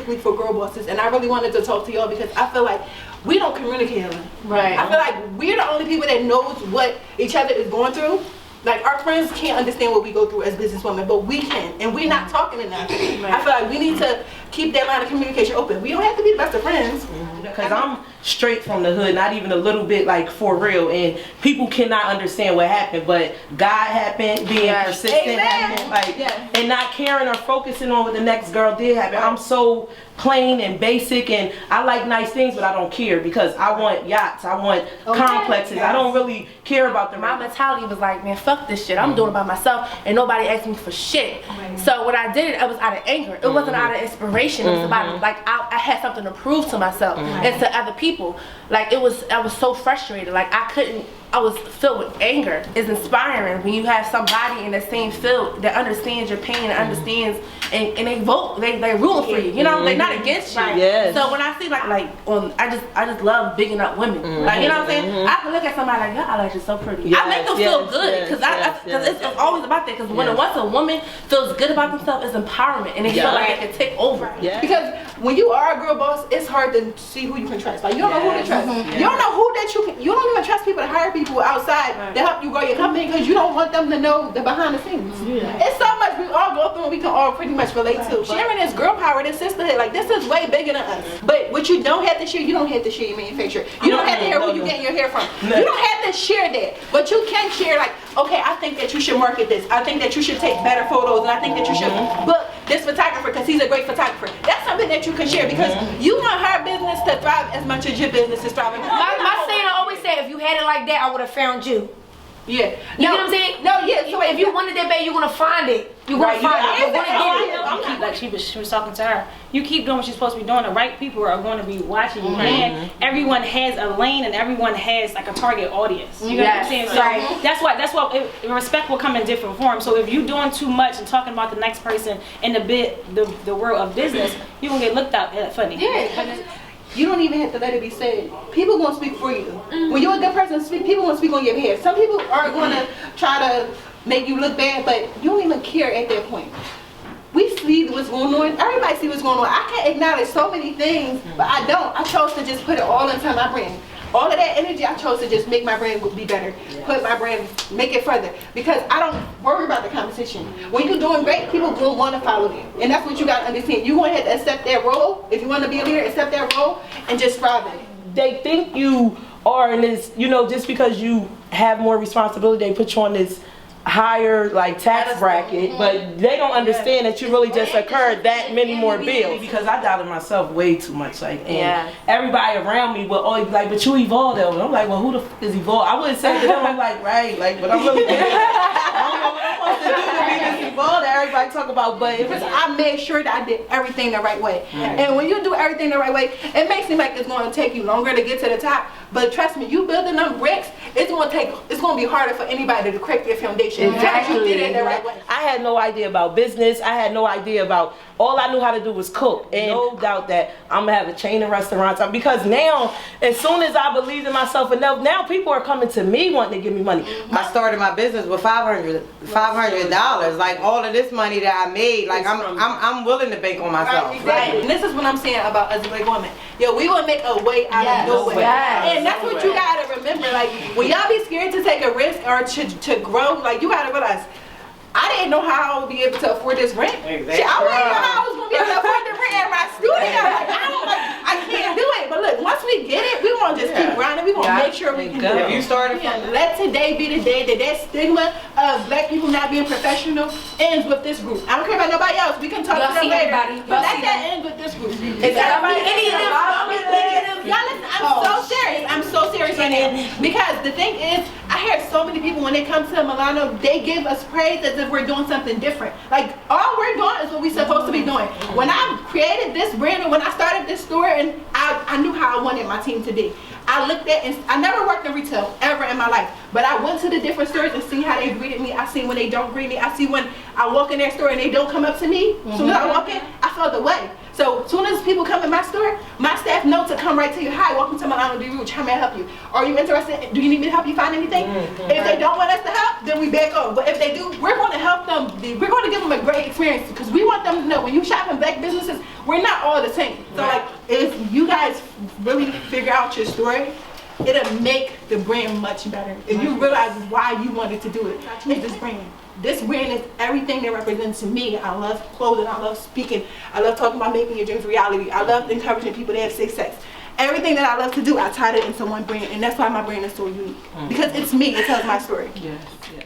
specifically for girl bosses, and I really wanted to talk to y'all because I feel like we don't communicate enough. Right. I feel like we're the only people that knows what each other is going through. Like, our friends can't understand what we go through as businesswomen, but we can, and we're not talking enough. Right. I feel like we need to keep that line of communication open. We don't have to be the best of friends. Because I'm straight from the hood, not even a little bit, like, for real, and people cannot understand what happened, but God happened, being persistent happened, like, and not caring or focusing on what the next girl did happen. I'm so plain and basic, and I like nice things, but I don't care because I want yachts, I want complexes. I don't really care about the My mentality was like, man, fuck this shit. I'm doing it by myself, and nobody asked me for shit. So when I did it, it was out of anger. It wasn't out of inspiration. It was about, like, I had something to prove to myself and to other people. Like, I was so frustrated. Like, I was filled with anger. It's inspiring when you have somebody in the same field that understands your pain and understands, and they vote, they rule for you. You know, they're not against you. Yes. So when I see I just love bigging up women. Like, you know what I'm saying? I can look at somebody like, y'all are just so pretty. I make them feel good because it's always about that. Because once a woman feels good about themselves, it's empowerment, and they feel like they can take over. Because when you are a girl boss, it's hard to see who you can trust. Like, you don't know who to trust. You don't know who that you don't even trust people to hire people outside to help you grow your company because you don't want them to know the behind the scenes. It's so much we all go through and we can all pretty much relate to. Sharing this girl power, this sisterhood, like, this is way bigger than us. But what you don't have to share, you don't have to share your manufacturer. You don't have to share who you getting your hair from. You don't have to share that. But you can share, like, okay, I think that you should market this. I think that you should take better photos, and I think that you should book this photographer because he's a great photographer. That's something that you can share because you want her business to thrive as much as your business is thriving. My saying, I always say, if you had it like that, I would have found you. Yeah. You know what I'm saying? No, yeah. So if you wanted that bad, you're gonna find it. You're gonna find it. You're gonna get it. You keep, like she was talking to her. You keep doing what you're supposed to be doing. The right people are going to be watching you, and everyone has a lane, and everyone has like a target audience. You know what I'm saying? So that's why respect will come in different forms. So if you're doing too much and talking about the next person in the world of business, you're gonna get looked at funny. Yeah. You don't even have to let it be said. People gonna speak for you. When you're a good person, people gonna speak on your behalf. Some people are gonna try to make you look bad, but you don't even care at that point. We see what's going on. Everybody see what's going on. I can acknowledge so many things, but I don't. I chose to just put it all into my brand. All of that energy, I chose to just make my brand be better. Put my brand, make it further. Because I don't worry about the competition. When you're doing great, people will want to follow you. And that's what you got to understand. You're going to have to accept that role. If you want to be a leader, accept that role and just thrive in it. They think you are in this, you know, just because you have more responsibility, they put you on this higher like tax bracket, but they don't understand that you really just incurred that many more bills. Because I doubted myself way too much, like, and everybody around me would always be like, but you evolved though. And I'm like, well, who the f is evolved? I wouldn't say to them, I'm like, right, like, but I'm really I don't know what I'm supposed to do to be this evolved that everybody talk about, but it was, I made sure that I did everything the right way. And when you do everything the right way, it may seem like it's going to take you longer to get to the top, but trust me, you building them bricks, it's going to be harder for anybody to crack their foundation. Exactly. You did it the right way. I had no idea about business. I had no idea about, all I knew how to do was cook. And no doubt that I'm going to have a chain of restaurants. Because now, as soon as I believed in myself enough, now people are coming to me wanting to give me money. I started my business with $500. Like, all of this money that I made, like, I'm willing to bank on myself. Right, exactly. And this is what I'm saying about us black women. Yo, we will make a way out of no way. And that's what you got to remember. Like, when y'all be scared to take a risk or to grow, like, you got to realize, I didn't know how I would be able to afford this rent. Exactly. I wouldn't know how I was going to be able to afford the rent at my studio. I can't do it. But look, once we get it, we want to just keep grinding. We want to make sure we can do it. If you started from let today be the day that stigma of black people not being professional ends with this group. I don't care about nobody else. We can talk to them later. But let that end with this group. Is that any of them? Y'all listen, I'm so serious. I'm so serious right now. Because the thing is, I hear so many people when they come to Milano, they give us praise as if we're doing something different. Like, all we're doing is what we're supposed to be doing. When I created this brand and when I started this store, and I knew how I wanted my team to be. I looked at, and I never worked in retail ever in my life, but I went to the different stores and see how they greeted me. I see when they don't greet me. I see when I walk in their store and they don't come up to me. So when I walk in, I felt the way. So as soon as people come in my store, my staff know to come right to you. Hi, welcome to Milano de Rouge. How may I help you? Are you interested? Do you need me to help you find anything? If they don't want us to help, then we back off. But if they do, we're going to help them. We're going to give them a great experience because we want them to know when you shop in black businesses, we're not all the same. So like, if you guys really figure out your story, it'll make the brand much better. If you realize why you wanted to do it, it's this brand. This brand is everything that represents to me. I love clothing, I love speaking, I love talking about making your dreams reality. I love encouraging people to have success. Everything that I love to do, I tied it into one brand, and that's why my brand is so unique. Because it's me, it tells my story. Yes, yes.